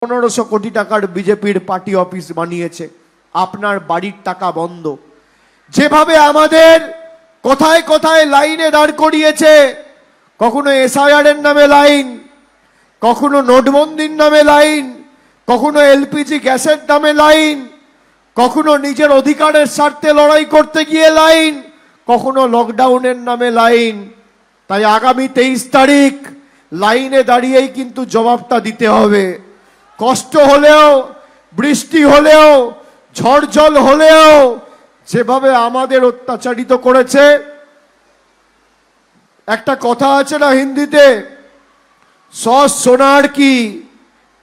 1500 কোটি টাকার বিজেপির পার্টি অফিস বানিয়েছে, আপনার বাড়ির টাকা বন্ধ। যেভাবে আমাদের কোথায় কোথায় লাইনে দাঁড় করিয়েছে, কখনো এসআইআর এর নামে লাইন, কখনো নোটবন্দির নামে লাইন, কখনো এলপিজি গ্যাসের নামে লাইন, কখনো নিজের অধিকারের স্বার্থে লড়াই করতে গিয়ে লাইন, কখনো লকডাউনের নামে লাইন। তাই আগামী 23 তারিখ লাইনে দাঁড়িয়েই কিন্তু জবাবটা দিতে হবে। কষ্ট হলেও, বৃষ্টি হলেও, ঝড় জল হলেও যেভাবে আমাদের অত্যাচারিত করেছে। একটা কথা আছে না হিন্দিতে, 100 সোনার কি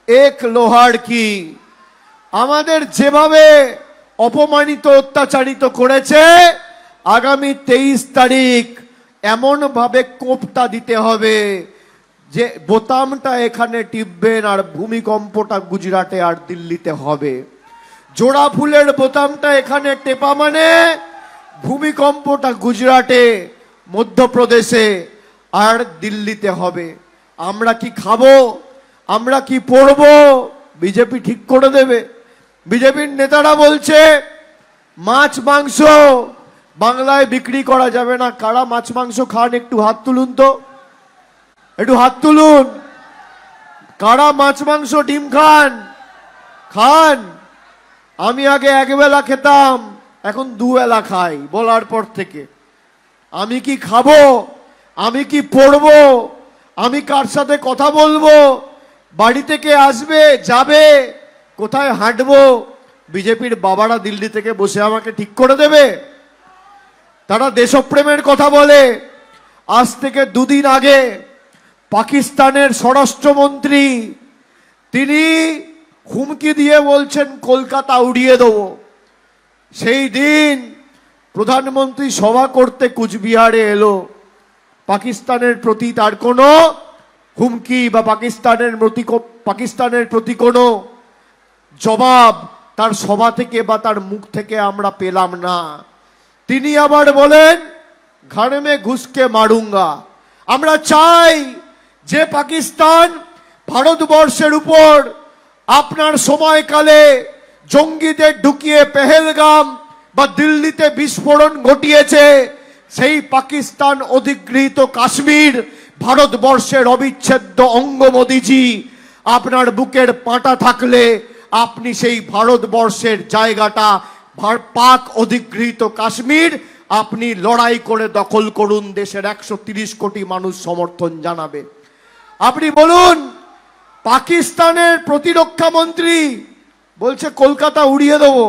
এক লোহার কি। আমাদের যেভাবে অপমানিত অত্যাচারিত করেছে, আগামী 23 তারিখ এমন ভাবে কোপটা দিতে হবে যে বোতামটা এখানে টিপবেন আর ভূমিকম্পটা গুজরাটে আর দিল্লিতে হবে। জোড়া ফুলের বোতামটা এখানে টেপা মানে ভূমিকম্পটা গুজরাটে, মধ্যপ্রদেশে আর দিল্লিতে হবে। আমরা কি খাবো, আমরা কি পড়বো, বিজেপি ঠিক করে দেবে। বিজেপির নেতারা বলছে মাছ মাংস বাংলায় বিক্রি করা যাবে না। কারা মাছ মাংস খান একটু হাত তুলুন তো, একটু হাত তুলুন। কারা মাছ মাংস ডিম খান? খান। আমি আগে একবেলা খেতাম, এখন দুবেলা খাই বলার পর থেকে। আমি কি খাবো, আমি কি পড়বো, আমি কার সাথে কথা বলবো, বাড়ি থেকে আসবে যাবে, কোথায় হাঁটবো, বিজেপির বাবারা দিল্লি থেকে বসে আমাকে ঠিক করে দেবে? তারা দেশপ্রেমের কথা বলে। আজ থেকে 2 দিন আগে পাকিস্তানের স্বরাষ্ট্রমন্ত্রী তিনি হুমকি দিয়ে বলছেন কলকাতা উড়িয়ে দেবো। সেই দিন প্রধানমন্ত্রী সভা করতে কুচবিহারে এলো। পাকিস্তানের প্রতি তার কোনো হুমকি বা পাকিস্তানের প্রতি কোনো জবাব তার সভা থেকে বা তার মুখ থেকে আমরা পেলাম না। তিনি আবার বলেন ঘাড় মে ঘুষকে মারুঙ্গা। আমরা চাই যে পাকিস্তান ভারতবর্ষের উপর আপনার সময়কালে জঙ্গিদের ঢুকিয়ে পেহেলগাম বা দিল্লিতে বিস্ফোরণ ঘটিয়েছে, সেই পাকিস্তান অধিগৃহীত কাশ্মীর ভারতবর্ষের অবিচ্ছেদ্য অঙ্গ। মোদিজি, আপনার বুকের পাটা থাকলে আপনি সেই ভারতবর্ষের জায়গাটা পাক অধিগৃহীত কাশ্মীর আপনি লড়াই করে দখল করুন। দেশের 130 কোটি মানুষ সমর্থন জানাবে। আপনি বলুন, পাকিস্তানের প্রতিরক্ষা মন্ত্রী বলছে কলকাতা উড়িয়ে দেবো,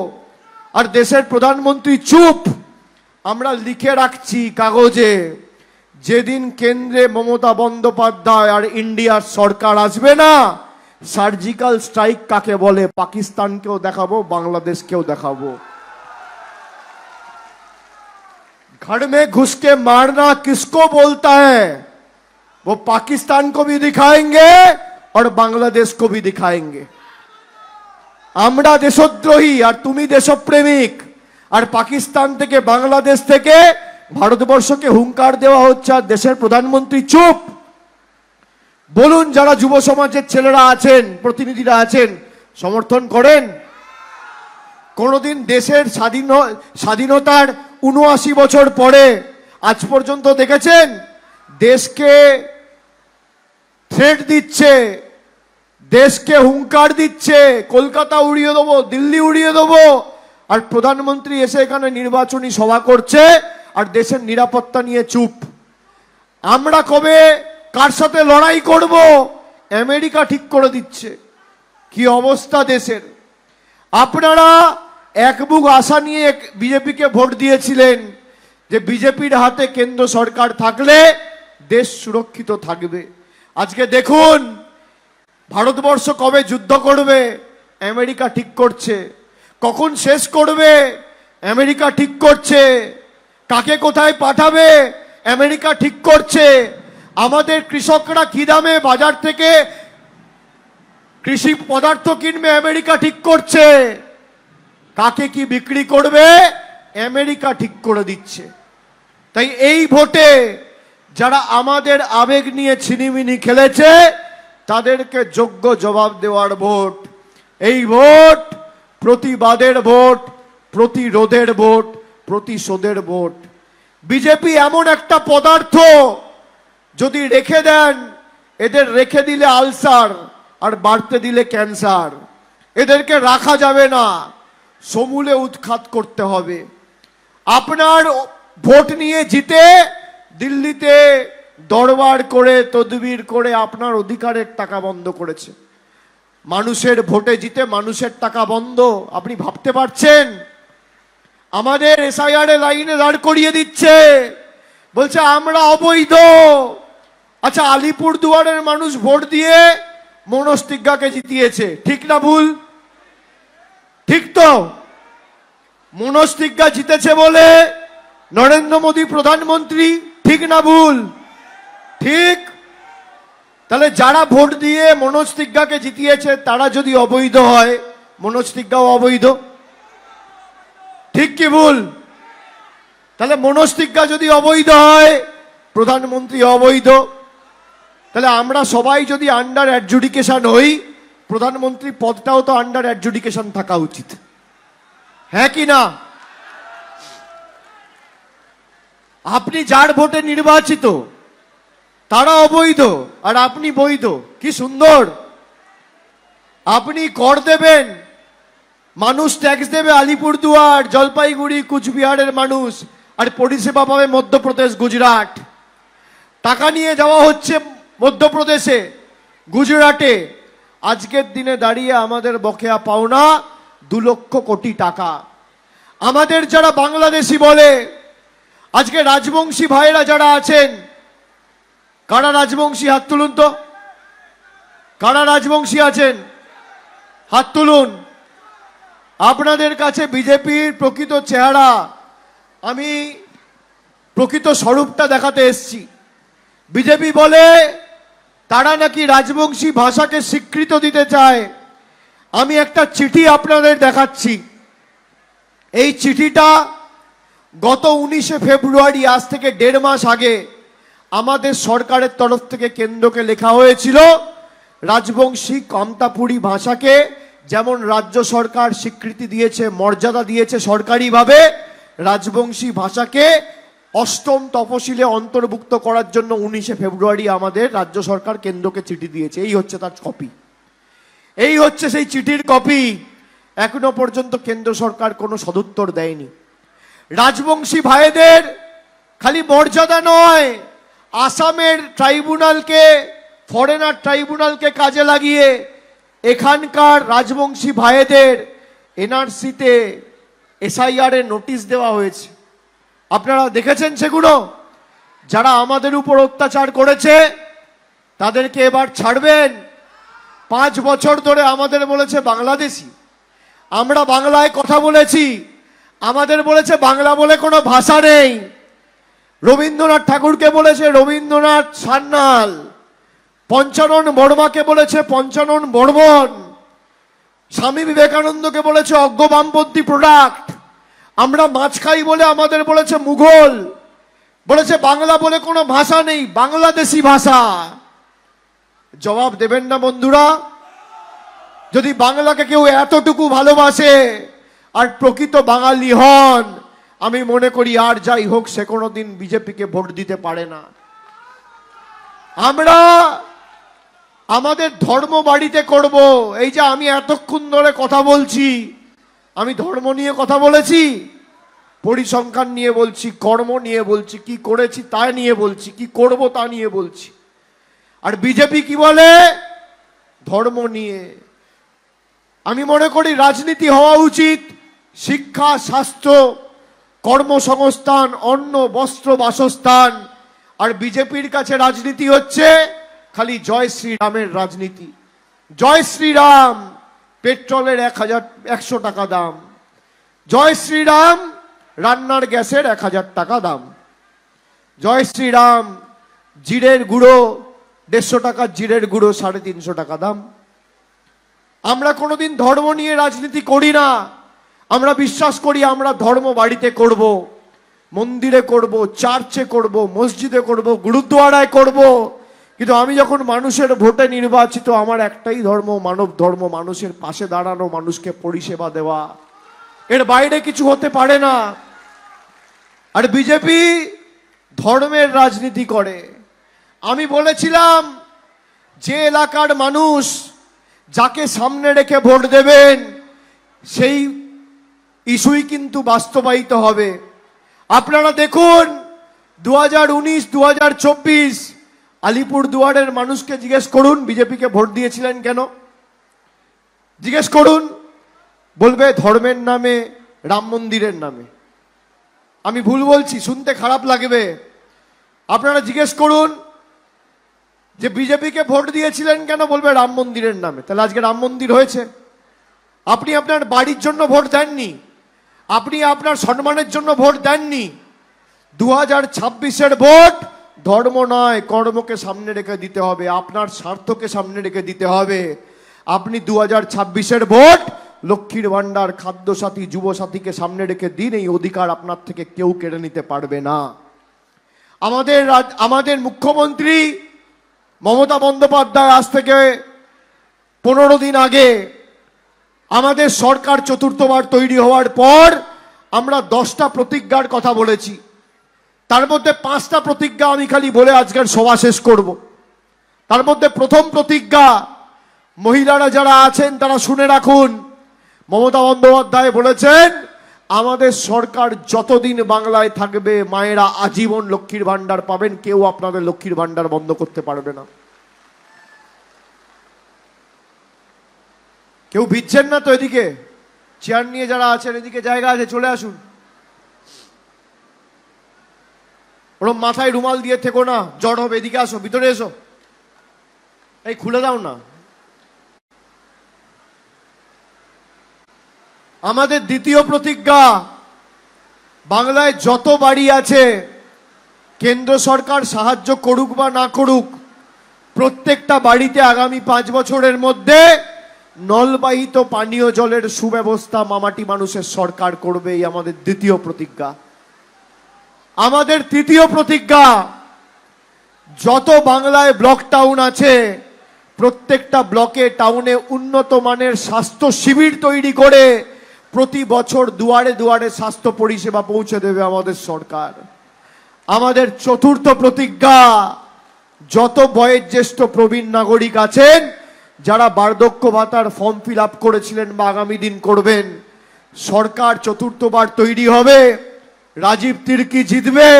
আর দেশের প্রধানমন্ত্রী চুপ। আমরা লিখে রাখছি কাগজে, যেদিন কেন্দ্রে মমতা বন্দ্যোপাধ্যায় আর ইন্ডিয়ার সরকার আসবে না, সার্জিক্যাল স্ট্রাইক কাকে বলে পাকিস্তানকেও দেখাবো, বাংলাদেশকেও দেখাবো। घर में घुस के मारना किसको बोलता है, वो पाकिस्तान को भी दिखाएंगे और बांग्लादेश को भी दिखाएंगे। আমরা দেশদ্রোহী আর তুমি দেশপ্রেমিক, আর পাকিস্তান থেকে বাংলাদেশ থেকে ভারতবর্ষকে হুঙ্কার দেওয়া হচ্ছে আর দেশের প্রধানমন্ত্রী চুপ। বলুন, যারা যুব সমাজের ছেলেরা আছেন, প্রতিনিধিরা আছেন, সমর্থন করেন? কোনদিন দেশের স্বাধীনতার 79 বছর পরে আজ পর্যন্ত দেখেছেন দেশকে থ্রেট দিচ্ছে, দেশকে হুঙ্কার দিচ্ছে কলকাতা উড়িয়ে দেবো, দিল্লি উড়িয়ে দেবো, আর প্রধানমন্ত্রী এসে এখানে নির্বাচনী সভা করছে আর দেশের নিরাপত্তা নিয়ে চুপ? আমরা কবে কার সাথে লড়াই করব আমেরিকা ঠিক করে দিচ্ছে। কি অবস্থা দেশের! আপনারা এক বুক আশা নিয়ে বিজেপিকে ভোট দিয়েছিলেন যে বিজেপির হাতে কেন্দ্র সরকার থাকলে দেশ সুরক্ষিত থাকবে। আজকে দেখুন, ভারতবর্ষ কবে যুদ্ধ করবে আমেরিকা ঠিক করছে, কখন শেষ করবে আমেরিকা ঠিক করছে, কাকে কোথায় পাঠাবে আমেরিকা ঠিক করছে, আমাদের কৃষকরা কি দামে বাজার থেকে কৃষি পদার্থ কিনবে আমেরিকা ঠিক করছে, কাকে কি বিক্রি করবে আমেরিকা ঠিক করে দিচ্ছে। তাই এই ভোটে যারা আমাদের আবেগ নিয়ে ছিনিমিনি খেলেছে তাদেরকে যোগ্য জবাব দেওয়ার ভোট। এই ভোট প্রতিবাদের ভোট, প্রতিরোধের ভোট, প্রতিশোধের ভোট। বিজেপি এমন একটা পদার্থ, যদি রেখে দেন, এদের রেখে দিলে আলসার আর বাড়তে দিলে ক্যান্সার। এদেরকে রাখা যাবে না, সমূলে উৎখাত করতে হবে। আপনার ভোট নিয়ে জিতে দিল্লিতে দরবার করে তদবির করে আপনার অধিকারের টাকা বন্ধ করেছে। মানুষের ভোটে জিতে মানুষের টাকা বন্ধ, আপনি ভাবতে পারছেন? আমাদের এসআইআর লাইনে দাঁড় করিয়ে দিচ্ছে, বলছে আমরা অবৈধ। আচ্ছা, আলিপুরদুয়ারের মানুষ ভোট দিয়ে মনোজ তিগ্গাকে জিতিয়েছে, ঠিক না ভুল? ঠিক তো? মনোজ তিগ্গা জিতেছে বলে নরেন্দ্র মোদী প্রধানমন্ত্রী, ঠিক না ভুল? ঠিক। তাহলে যারা ভোট দিয়ে মনোজ তিগ্গাকে জিতিয়েছে তারা যদি অবৈধ হয়, মনোজ তিগ্গাও অবৈধ, ঠিক কি ভুল? তাহলে মনোজ তিগ্গা যদি অবৈধ হয়, প্রধানমন্ত্রী অবৈধ। তাহলে আমরা সবাই যদি আন্ডার অ্যাডজুডিকেশন হই, প্রধানমন্ত্রী পদটাও তো আন্ডার অ্যাডজুডিকেশন থাকা উচিত, হ্যাঁ কি না? আপনি যার ভোটে নির্বাচিত তারা অবৈধ আর আপনি বৈধ, কি সুন্দর। আপনি কর দেবেন, মানুষ ট্যাক্স দেবে আলিপুরদুয়ার, জলপাইগুড়ি, কুচবিহারের মানুষ, আর পরিষেবা পাবে মধ্যপ্রদেশ, গুজরাট। টাকা নিয়ে যাওয়া হচ্ছে মধ্যপ্রদেশে, গুজরাটে। আজকের দিনে দাঁড়িয়ে আমাদের বকেয়া পাওনা 2 লক্ষ কোটি টাকা। আমাদের যারা বাংলাদেশি বলে, আজকে রাজবংশী ভাইরা যারা আছেন, কারা রাজবংশী হাত তুলুন তো? কারা রাজবংশী আছেন হাত তুলুন। আপনাদের কাছে বিজেপির প্রকৃত চেহারা, আমি প্রকৃত স্বরূপটা দেখাতে এসেছি। বিজেপি বলে তারা নাকি রাজবংশী ভাষাকে স্বীকৃত দিতে চায়। আমি একটা চিঠি আপনাদের দেখাচ্ছি। এই চিঠিটা গত 19শে ফেব্রুয়ারি, আজ থেকে 1.5 মাস আগে, আমাদের সরকারের তরফ থেকে কেন্দ্রকে লেখা হয়েছিল। রাজবংশী কামতাপুরী ভাষাকে যেমন রাজ্য সরকার স্বীকৃতি দিয়েছে, মর্যাদা দিয়েছে সরকারিভাবে, রাজবংশী ভাষাকে 8ম তফসিলে অন্তর্ভুক্ত করার জন্য 19শে ফেব্রুয়ারি আমাদের রাজ্য সরকার কেন্দ্রকে চিঠি দিয়েছে। এই হচ্ছে তার কপি, এই হচ্ছে সেই চিঠির কপি। এখনো পর্যন্ত কেন্দ্র সরকার কোনো সদুত্তর দেয়নি। রাজবংশী ভাইদের খালি মর্যাদা নয়, আসামের ট্রাইব্যুনালকে, ফরেনার ট্রাইব্যুনালকে কাজে লাগিয়ে এখানকার রাজবংশী ভাইদের এনআরসিতে এসআইআর এর নোটিশ দেওয়া হয়েছে। আপনারা দেখেছেন সেগুলো? যারা আমাদের উপর অত্যাচার করেছে তাদেরকে এবার ছাড়বেন। 5 বছর ধরে আমাদের বলেছে বাংলাদেশি, আমরা বাংলায় কথা বলেছি, আমাদের বলেছে বাংলা বলে কোনো ভাষা নেই। রবীন্দ্রনাথ ঠাকুরকে বলেছে রবীন্দ্রনাথ সান্যাল, পঞ্চানন বর্মাকে বলেছে পঞ্চানন বর্মন, স্বামী বিবেকানন্দকে বলেছে অজ্ঞ বামপন্থী প্রোডাক্ট। আমরা মাছ খাই বলে আমাদের বলেছে মুঘল, বলেছে বাংলা বলে কোনো ভাষা নেই, বাংলাদেশি ভাষা। জবাব দেবেন না বন্ধুরা? যদি বাংলাকে কেউ এতটুকু ভালোবাসে আর প্রকৃত বাঙালি হন, আমি মনে করি আর যাই হোক সে কোনোদিন বিজেপিকে ভোট দিতে পারে না। আমরা আমাদের ধর্ম বাড়িতে করব। এই যে আমি এতক্ষণ ধরে কথা বলছি, আমি ধর্ম নিয়ে কথা বলেছি, পরিসংখ্যান নিয়ে বলছি, কর্ম নিয়ে বলছি, কি করেছি তা নিয়ে বলছি, কি করব তা নিয়ে বলছি। আর বিজেপি কি বলে? ধর্ম নিয়ে। আমি মনে করি রাজনীতি হওয়া উচিত শিক্ষা, স্বাস্থ্য, কর্মসংস্থান, অন্ন, বস্ত্র, বাসস্থান। আর বিজেপির কাছে রাজনীতি হচ্ছে খালি জয় শ্রীরামের রাজনীতি। জয় শ্রীরাম, পেট্রোলের 100 টাকা দাম। জয় শ্রীরাম, রান্নার গ্যাসের 1000 টাকা দাম। জয় শ্রীরাম, জিরের গুঁড়ো 150 টাকা, জিরের গুঁড়ো 350 টাকা দাম। আমরা কোনোদিন ধর্ম নিয়ে রাজনীতি করি না। আমরা বিশ্বাস করি আমরা ধর্ম বাড়িতে করব, মন্দিরে করব, চার্চে করব, মসজিদে করব, গুরুদ্বারায় করব, কিন্তু আমি যখন মানুষের ভোটে নির্বাচিত, আমার একটাই ধর্ম, মানব ধর্ম, মানুষের পাশে দাঁড়ানো, মানুষকে পরিষেবা দেওয়া, এর বাইরে কিছু হতে পারে না। আর বিজেপি ধর্মের রাজনীতি করে। আমি বলেছিলাম যে এলাকার মানুষ যাকে সামনে রেখে ভোট দেবেন সেই ইস্যুই কিন্তু বাস্তবায়িত হবে। আপনারা দেখুন 2019, 2024 আলিপুর দুয়ারের মানুষকে জিজ্ঞেস করুন বিজেপিকে ভোট দিয়েছিলেন কেন, জিজ্ঞেস করুন, বলবে ধর্মের নামে, রাম মন্দিরের নামে। আমি ভুল বলছি? শুনতে খারাপ লাগবে। আপনারা জিজ্ঞেস করুন যে বিজেপিকে ভোট দিয়েছিলেন কেন, বলবে রাম মন্দিরের নামে। তাহলে আজকে রাম মন্দির হয়েছে? আপনি আপনার বাড়ির জন্য ভোট দেননি, আপনি আপনার সম্মানের জন্য ভোট দেননি। 2026-এর ভোট ধর্ম নয়, কর্মকে সামনে রেখে দিতে হবে, আপনার স্বার্থকে সামনে রেখে দিতে হবে। আপনি 2026-এর ভোট লক্ষ্মীর ভান্ডার, খাদ্যসাথী, যুবসাথীকে সামনে রেখে দিন। এই অধিকার আপনার থেকে কেউ কেড়ে নিতে পারবে না। আমাদের মুখ্যমন্ত্রী মমতা বন্দ্যোপাধ্যায় আজ থেকে 15 দিন আগে আমাদের সরকার চতুর্থবার তৈরি হওয়ার পর আমরা 10টা প্রতিজ্ঞার কথা বলেছি। তার মধ্যে 5টা প্রতিজ্ঞা আমি খালি বলে আজকের সভা শেষ করব। তার মধ্যে প্রথম প্রতিজ্ঞা, মহিলারা যারা আছেন তারা শুনে রাখুন। মমতা বন্দ্যোপাধ্যায় বলেছেন আমাদের সরকার যতদিন বাংলায় থাকবে মায়েরা আজীবন লক্ষ্মীর ভান্ডার পাবেন, কেউ আপনাদের লক্ষ্মীর ভান্ডার বন্ধ করতে পারবে না। কেউ ভিজছেন না তো? এদিকে চেয়ার নিয়ে যারা আছেন এদিকে জায়গা আছে, চলে আসুন। ওরম মাথায় রুমাল দিয়ে থেকো না, জ্বর হবে। এদিকে আসো, ভিতরে এসো। এই খুলে দাও না। আমাদের দ্বিতীয় প্রতিজ্ঞা, বাংলায় যত বাড়ি আছে কেন্দ্র সরকার সাহায্য করুক বা না করুক, প্রত্যেকটা বাড়িতে আগামী 5 বছরের মধ্যে নলবাহিত পানীয় জলের সুব্যবস্থা মামাটি মানুষের সরকার করবে। এই আমাদের দ্বিতীয় প্রতিজ্ঞা। আমাদের তৃতীয় প্রতিজ্ঞা, যত বাংলায় ব্লক টাউন আছে প্রত্যেকটা ব্লকে, টাউনে উন্নত মানের স্বাস্থ্য শিবির তৈরি করে প্রতি বছর দুয়ারে দুয়ারে স্বাস্থ্য পরিষেবা পৌঁছে দেবে আমাদের সরকার। আমাদের চতুর্থ প্রতিজ্ঞা, যত বয়োজ্যেষ্ঠ প্রবীণ নাগরিক আছেন যারা বার্ধক্য ভাতার ফর্ম ফিল আপ করেছিলেন বা আগামী দিন করবেন, সরকার চতুর্থবার তৈরি হবে, রাজীব তির্কি জিতবে,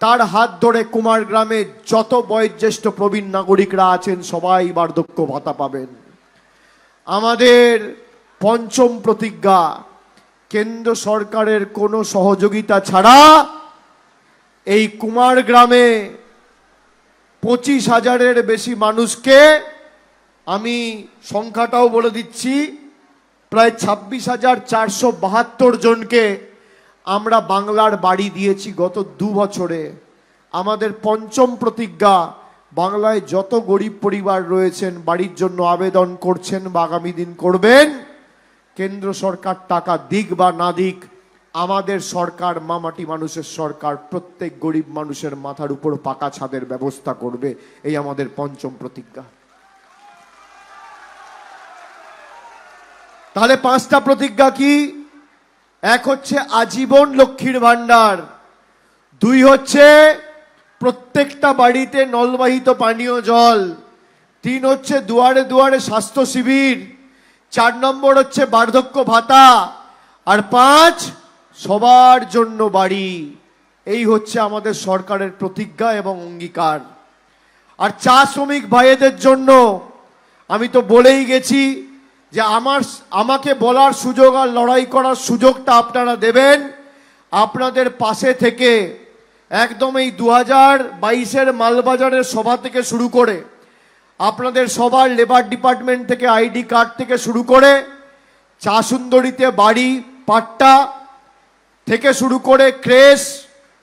তার হাত ধরে কুমার গ্রামে যত বয়োজ্যেষ্ঠ প্রবীণ নাগরিকরা আছেন সবাই বার্ধক্য ভাতা পাবেন। আমাদের পঞ্চম প্রতিজ্ঞা, কেন্দ্র সরকারের কোনো সহযোগিতা ছাড়া এই কুমার গ্রামে 25,000-এর বেশি মানুষকে, আমি সংখ্যাটাও বলে দিচ্ছি, প্রায় 26,472 জনকে আমরা বাংলার বাড়ি দিয়েছি গত 2 বছরে। আমাদের পঞ্চম প্রতিজ্ঞা, বাংলায় যত গরিব পরিবার রয়েছেন বাড়ির জন্য আবেদন করছেন বা আগামী দিন করবেন, কেন্দ্র সরকার টাকা দিক বা না দিক, আমাদের সরকার মামাটি মানুষের সরকার প্রত্যেক গরিব মানুষের মাথার উপর পাকা ছাদের ব্যবস্থা করবে। এই আমাদের পঞ্চম প্রতিজ্ঞা। তাহলে 5টা প্রতিজ্ঞা কি? 1 হচ্ছে আজীবন লক্ষ্মীর ভান্ডার, 2 হচ্ছে প্রত্যেকটা বাড়িতে নলবাহিত পানীয় জল, 3 হচ্ছে দুয়ারে দুয়ারে স্বাস্থ্য শিবির, 4 নম্বর হচ্ছে বার্ধক্য ভাতা, আর 5 সবার জন্য বাড়ি। এই হচ্ছে আমাদের সরকারের প্রতিজ্ঞা এবং অঙ্গীকার। আর চা শ্রমিক ভাইদের জন্য আমি তো বলেই গেছি যে আমাকে বলার সুযোগ আর লড়াই করার সুযোগটা আপনারা দেবেন। আপনাদের পাশে থেকে একদম এই 2022-এর মালবাজারের সভা থেকে শুরু করে, আপনাদের সবার লেবার ডিপার্টমেন্ট থেকে আইডি কার্ড থেকে শুরু করে, চা সুন্দরীতে বাড়ি পাট্টা থেকে শুরু করে ক্রেশ,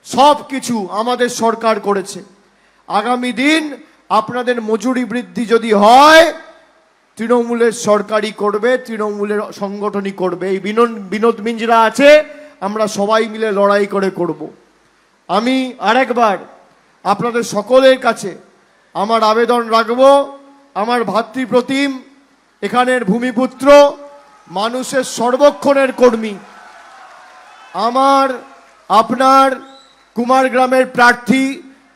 সব কিছু আমাদের সরকার করেছে। আগামী দিন আপনাদের মজুরি বৃদ্ধি যদি হয়, তৃণমূলের সরকারই করবে, তৃণমূলের সংগঠনই করবে। এই বিনোদ মিঞ্জরা আছে, আমরা সবাই মিলে লড়াই করে করব। আমি আরেকবার আপনাদের সকলের কাছে আমার আবেদন রাখবো, আমার ভাতৃপ্রতিম, এখানের ভূমিপুত্র, মানুষের সর্বক্ষণের কর্মী, আমার আপনার কুমারগ্রামের প্রার্থী,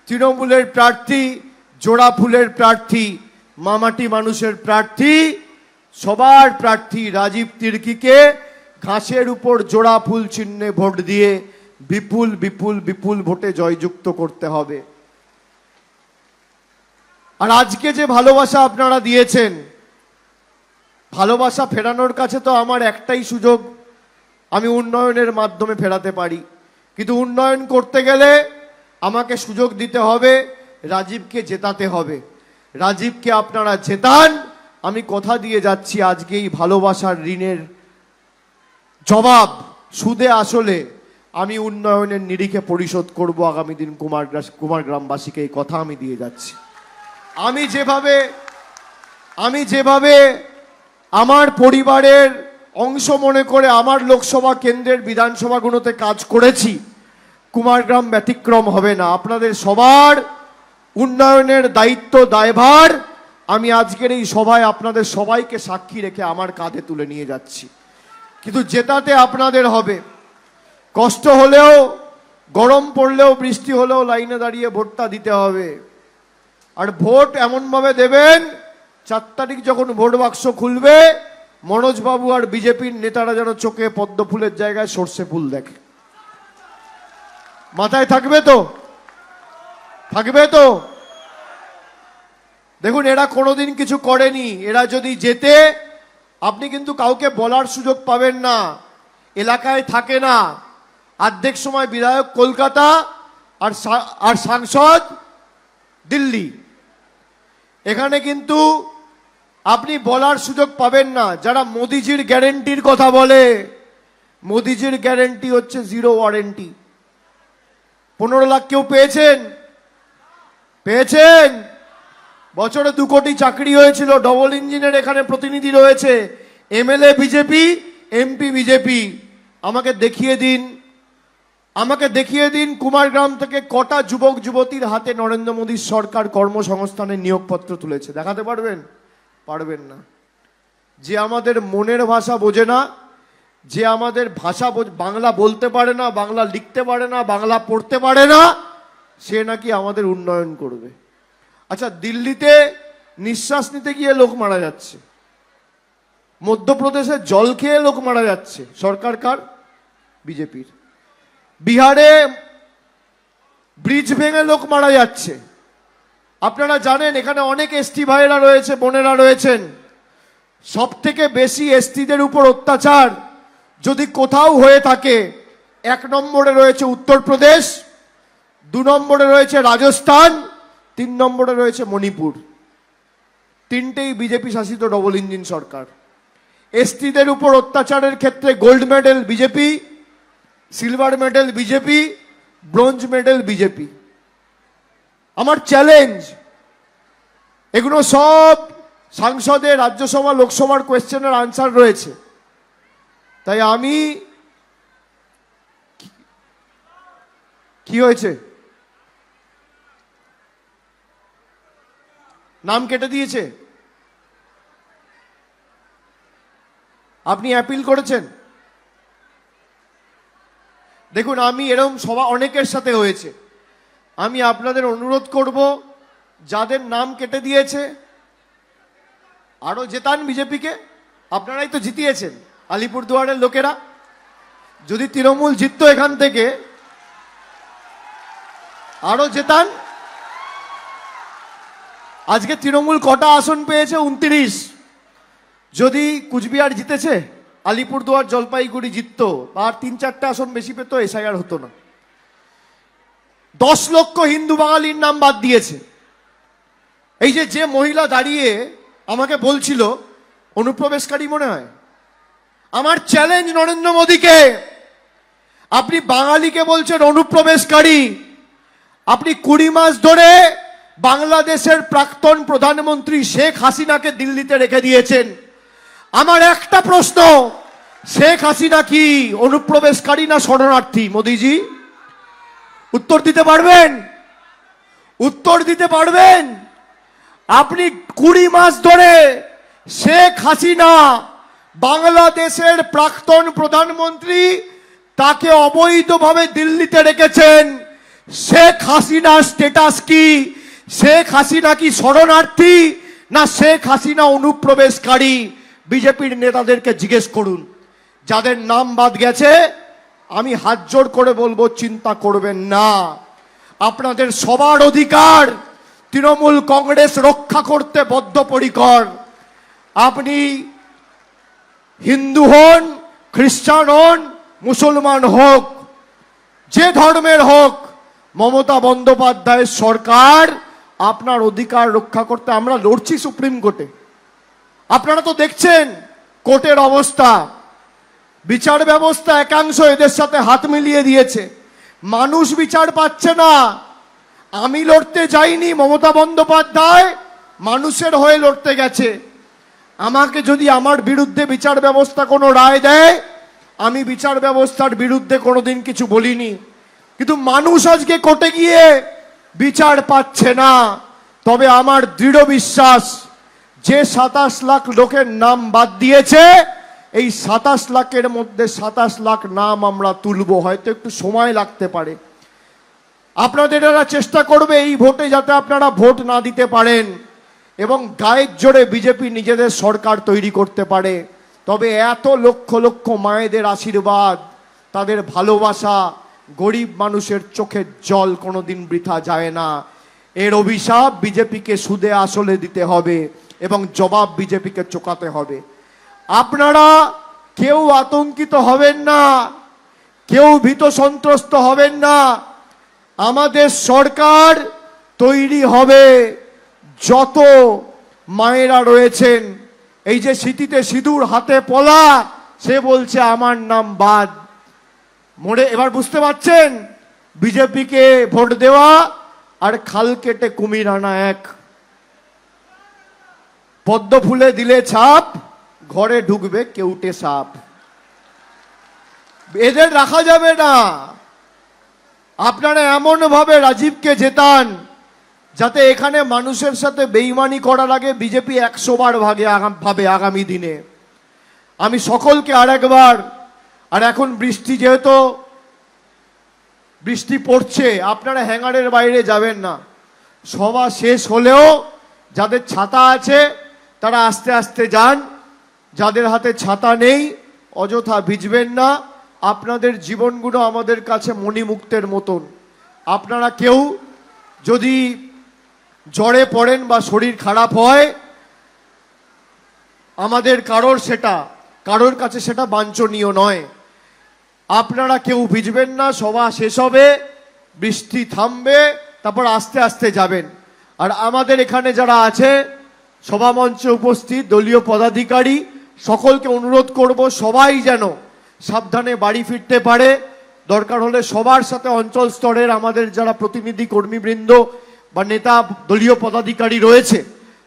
তৃণমূলের প্রার্থী, জোড়াফুলের প্রার্থী, মামাটি মানুষের প্রার্থী, সবার প্রার্থী রাজীব তির্কিকে ঘাসের উপর জোড়া ফুল চিহ্নে ভোট দিয়ে বিপুল বিপুল বিপুল ভোটে জয়যুক্ত করতে হবে। আর আজকে যে ভালোবাসা আপনারা দিয়েছেন, ভালোবাসা ফেরানোর কাছে তো আমার একটাই সুযোগ, আমি উন্নয়নের মাধ্যমে ফেরাতে পারি। কিন্তু উন্নয়ন করতে গেলে আমাকে সুযোগ দিতে হবে, রাজীবকে জেতাতে হবে। রাজীবকে আপনারা জেতান, আমি কথা দিয়ে যাচ্ছি আজকে এই ভালোবাসার ঋণের জবাব সুদে আসলে আমি উন্নয়নের নিরিখে পরিশোধ করব আগামী দিন কুমারগ্রামবাসীকে, এই কথা আমি দিয়ে যাচ্ছি। আমি যেভাবে আমার পরিবারের অংশ মনে করে আমার লোকসভা কেন্দ্রের বিধানসভাগুলোতে কাজ করেছি, কুমারগ্রাম ব্যতিক্রম হবে না। আপনাদের সবার উন্নয়নের দায়িত্ব দায়ভার আমি আজকের এই সভায় আপনাদের সবাইকে সাক্ষী রেখে আমার কাঁধে তুলে নিয়ে যাচ্ছি। কিন্তু জেতাতে আপনাদের হবে, কষ্ট হলেও, গরম পড়লেও, বৃষ্টি হলেও লাইনে দাঁড়িয়ে ভোটটা দিতে হবে। আর ভোট এমনভাবে দেবেন, 4 তারিখ যখন ভোট বাক্স খুলবে, মনোজবাবু আর বিজেপির নেতারা যেন চোখে পদ্ম ফুলের জায়গায় সর্ষে ফুল দেখে। মাথায় থাকবে তো? থাকবে তো? দেখুন, এরা কোনোদিন কিছু করেনি। এরা যদি জেতে, আপনি কিন্তু কাউকে বলার সুযোগ পাবেন না, এলাকায় থাকে না। অর্ধেক সময় বিধায়ক কলকাতা আর সাংসদ দিল্লি। এখানে কিন্তু আপনি বলার সুযোগ পাবেন না। যারা মোদিজির গ্যারেন্টির কথা বলে, মোদিজির গ্যারেন্টি হচ্ছে 0 ওয়ারেন্টি। 15 লাখ কেউ পেয়েছেন? পেয়েছেন? বছরে 2 কোটি চাকরি হয়েছিল, ডবল ইঞ্জিনের এখানে প্রতিনিধি রয়েছে, এমএলএ বিজেপি, এমপি বিজেপি। আমাকে দেখিয়ে দিন কুমারগ্রাম থেকে কটা যুবক যুবতীর হাতে নরেন্দ্র মোদীর সরকার কর্মসংস্থানের নিয়োগপত্র তুলেছে। দেখাতে পারবেন? পারবেন না। যে আমাদের মনের ভাষা বোঝে না, যে আমাদের ভাষা বাংলা বলতে পারে না, বাংলা লিখতে পারে না, বাংলা পড়তে পারে না, সে নাকি আমাদের উন্নয়ন করবে। আচ্ছা, দিল্লিতে নিঃশ্বাস নিতে গিয়ে লোক মারা যাচ্ছে, মধ্যপ্রদেশে জল খেয়ে লোক মারা যাচ্ছে, সরকার কার? বিজেপির। বিহারে ব্রিজ ভেঙে লোক মারা যাচ্ছে। আপনারা জানেন এখানে অনেক এসটি ভাইয়েরা রয়েছে, বোনেরা রয়েছেন। সব থেকে বেশি এসটিদের উপর অত্যাচার যদি কোথাও হয়ে থাকে, 1 নম্বরে রয়েছে উত্তরপ্রদেশ, 2 নম্বরে রয়েছে রাজস্থান, 3 নম্বরে রয়েছে মণিপুর। 3টেই বিজেপি শাসিত ডবল ইঞ্জিন সরকার। এসটিদের উপর অত্যাচারের ক্ষেত্রে gold medal BJP, silver medal BJP, bronze medal BJP. আমার চ্যালেঞ্জ, এগুলো সব সংসদে, রাজ্যসভা, লোকসভার কোয়েশ্চেনের আনসার রয়েছে। তাই আমি, কি হয়েছে? নাম কেটে দিয়েছে? আপনি অ্যাপিল করেছেন? দেখুন, আমি এরকম সভা অনেকের সাথে হয়েছে। আমি আপনাদের অনুরোধ করব, যাদের নাম কেটে দিয়েছে আরো জেতান বিজেপিকে। আপনারাই তো জিতিয়েছেন, আলিপুরদুয়ারের লোকেরা। যদি তৃণমূল জিততো এখান থেকে, আরো জেতান। আজকে তৃণমূল কটা আসন পেয়েছে? 29। যদি কুচবিহার জিতেছে, আলিপুরদুয়ার, জলপাইগুড়ি জিততো, আর 3-4টে আসন বেশি পেত, এসআইআর হতো না। 10 লক্ষ হিন্দু বাঙালির নাম বাদ দিয়েছে। এই যে মহিলা দাঁড়িয়ে আমাকে বলছিল অনুপ্রবেশকারী মনে হয়, আমার চ্যালেঞ্জ নরেন্দ্র মোদীকে, আপনি বাঙালিকে বলছেন অনুপ্রবেশকারী। আপনি 20 মাস ধরে বাংলাদেশের প্রাক্তন প্রধানমন্ত্রী শেখ হাসিনাকে দিল্লিতে রেখে দিয়েছেন। আমার একটা প্রশ্ন, শেখ হাসিনা কি অনুপ্রবেশকারী না শরণার্থী? মোদীজি উত্তর দিতে পারবেন? উত্তর দিতে পারবেন? আপনি 20 মাস ধরে শেখ হাসিনা বাংলাদেশের প্রাক্তন প্রধানমন্ত্রী তাকে অবৈধভাবে দিল্লিতে রেখেছেন। শেখ হাসিনার স্ট্যাটাস কি? শেখ হাসিনা কি শরণার্থী না শেখ হাসিনা অনুপ্রবেশকারী? বিজেপির নেতাদেরকে জিজ্ঞেস করুন। যাদের নাম বাদ গেছে আমি হাত জোড় করে বলবো চিন্তা করবেন না, আপনাদের সবার অধিকার তৃণমূল কংগ্রেস রক্ষা করতে বদ্ধপরিকর। আপনি হিন্দু হন, খ্রিস্টান হন, মুসলমান হোক, যে ধর্মের হোক, মমতা বন্দ্যোপাধ্যায়ের সরকার আপনার অধিকার রক্ষা করতে। আমরা লড়ছি সুপ্রিম কোর্টে, আপনারা তো দেখছেন কোর্টের অবস্থা। বিচার ব্যবস্থা একাংশ এদের সাথে হাত মিলিয়ে দিয়েছে, মানুষ বিচার পাচ্ছে না। আমি লড়তে যাইনি, মমতা বন্দ্যোপাধ্যায় মানুষের হয়ে লড়তে গেছে। আমাকে যদি আমার বিরুদ্ধে বিচার ব্যবস্থা কোনো রায় দেয়, আমি বিচার ব্যবস্থার বিরুদ্ধে কোনোদিন কিছু বলিনি, কিন্তু মানুষ আজকে কোর্টে গিয়ে বিচার পাচ্ছে না। তবে আমার দৃঢ় বিশ্বাস, যে 27 লাখ লোকের নাম বাদ দিয়েছে, এই 27 লাখের মধ্যে 27 লাখ নাম আমরা তুলবো। হয়তো একটু সময় লাগতে পারে, আপনাদের এরা চেষ্টা করবে এই ভোটে যাতে আপনারা ভোট না দিতে পারেন এবং গায়ের জোরে বিজেপি নিজেদের সরকার তৈরি করতে পারে। তবে এত লক্ষ লক্ষ মায়েদের আশীর্বাদ, তাদের ভালোবাসা, গরিব মানুষের চোখের জল কোনোদিন বৃথা যায় না। এর অভিশাপ বিজেপিকে সুদে আসলে দিতে হবে এবং জবাব বিজেপিকে চোকাতে হবে। আপনারা কেউ আতঙ্কিত হবেন না, কেউ ভীত সন্ত্রস্ত হবেন না। আমাদের সরকার তৈরি হবে। যত মায়েরা রয়েছেন, এই যে স্মৃতিতে সিঁদুর হাতে পলা, সে বলছে আমার নাম বাদ। মোড়ে এবার বুঝতে পারছেন, বিজেপিকে ভোট দেওয়া আর খাল কেটে কুমির আনা এক। পদ্ম ফুলে দিলে ছাপ, ঘরে ঢুকবে কেউটে সাপ। এদের রাখা যাবে না। আপনারা এমন ভাবে রাজীবকে জেতান যাতে এখানে মানুষের সাথে বেইমানি করার আগে বিজেপি 100 বার ভাবে আগামী দিনে। আমি সকলকে আরেকবার, আর এখন বৃষ্টি, যেহেতু বৃষ্টি পড়ছে, আপনারা হ্যাঙ্গারের বাইরে যাবেন না। সভা শেষ হলেও যাদের ছাতা আছে তারা আস্তে আস্তে যান, যাদের হাতে ছাতা নেই অযথা ভিজবেন না। আপনাদের জীবনগুলো আমাদের কাছে মণিমুক্তের মতন। আপনারা কেউ যদি জ্বরে পড়েন বা শরীর খারাপ হয়, আমাদের কারোর কাছে সেটা বাঞ্ছনীয় নয়। আপনারা কেউ ভিজবেন না, সভা শেষ হবে, বৃষ্টি থামবে, তারপর আস্তে আস্তে যাবেন। আর আমাদের এখানে যারা আছে সভা মঞ্চে উপস্থিত দলীয় পদাধিকারী, সকলকে অনুরোধ করব সবাই যেন সাবধানে বাড়ি ফিরতে পারে। দরকার হলে সবার সাথে অঞ্চল স্তরের আমাদের যারা প্রতিনিধি কর্মীবৃন্দ বা নেতা দলীয় পদাধিকারী রয়েছে,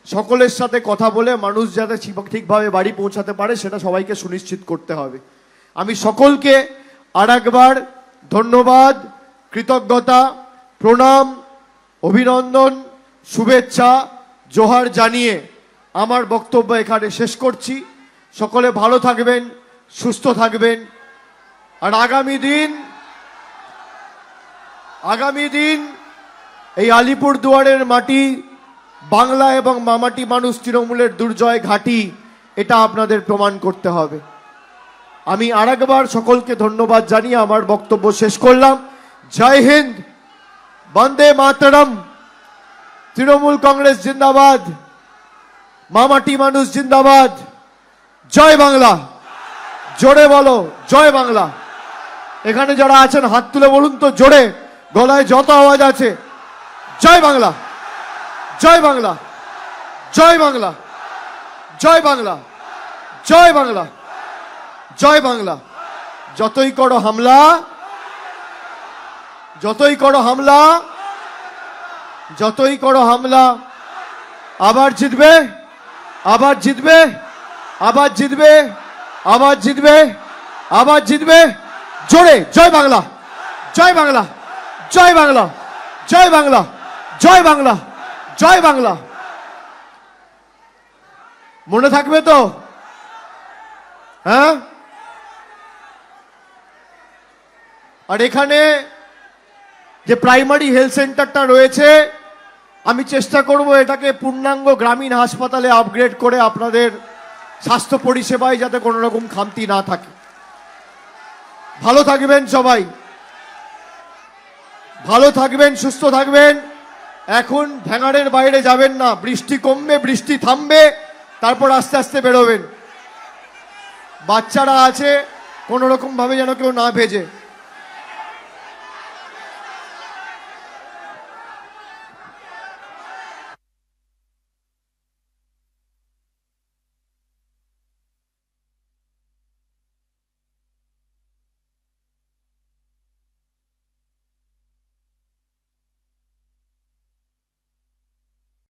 সকলের সাথে কথা বলে মানুষ যাতে ঠিকভাবে বাড়ি পৌঁছাতে পারে সেটা সবাইকে সুনিশ্চিত করতে হবে। আমি সকলকে আরেকবার ধন্যবাদ, কৃতজ্ঞতা, প্রণাম, অভিনন্দন, শুভেচ্ছা, জোহার জানিয়ে আমার বক্তব্য এখানে শেষ করছি। সকলে ভালো থাকবেন, সুস্থ থাকবেন। আর আগামী দিন এই আলিপুরদুয়ারের মাটি বাংলা এবং মামাটি মানুষ তৃণমূলের দুর্জয় ঘাঁটি, এটা আপনাদের প্রমাণ করতে হবে। আমি আরেকবার সকলকে ধন্যবাদ জানিয়ে আমার বক্তব্য শেষ করলাম। জয় হিন্দ, বন্দে মাতরম, তৃণমূল কংগ্রেস জিন্দাবাদ, মামাটি মানুষ জিন্দাবাদ, জয় বাংলা। জোরে বলো জয় বাংলা। এখানে যারা আছেন হাত তুলে বলুন তো জোরে, গলায় যত আওয়াজ আছে, জয় বাংলা, জয় বাংলা, জয় বাংলা, জয় বাংলা, জয় বাংলা, জয় বাংলা। যতই করো হামলা, যতই করো হামলা, যতই করো হামলা, আবার জিতবে, আবার জিতবে, আবার জিতবে, আবার জিতবে, আবার জিতবে। জোরে জয় বাংলা, জয় বাংলা, জয় বাংলা, জয় বাংলা, জয় বাংলা, জয় বাংলা, মনে থাকবে তো? হ্যাঁ। আর এখানে যে প্রাইমারি হেলথ সেন্টারটা রয়েছে, আমি চেষ্টা করব এটাকে পূর্ণাঙ্গ গ্রামীণ হাসপাতালে আপগ্রেড করে আপনাদের স্বাস্থ্য পরিষেবায় যাতে কোনো রকম খামতি না থাকে। ভালো থাকবেন সবাই, ভালো থাকবেন, সুস্থ থাকবেন। এখন ভ্যাঙাড়ের বাইরে যাবেন না, বৃষ্টি কমবে, বৃষ্টি থামবে, তারপর আস্তে আস্তে বেরোবেন। বাচ্চারা আছে, কোনো রকম ভাবে যেন কেউ না ভেজে।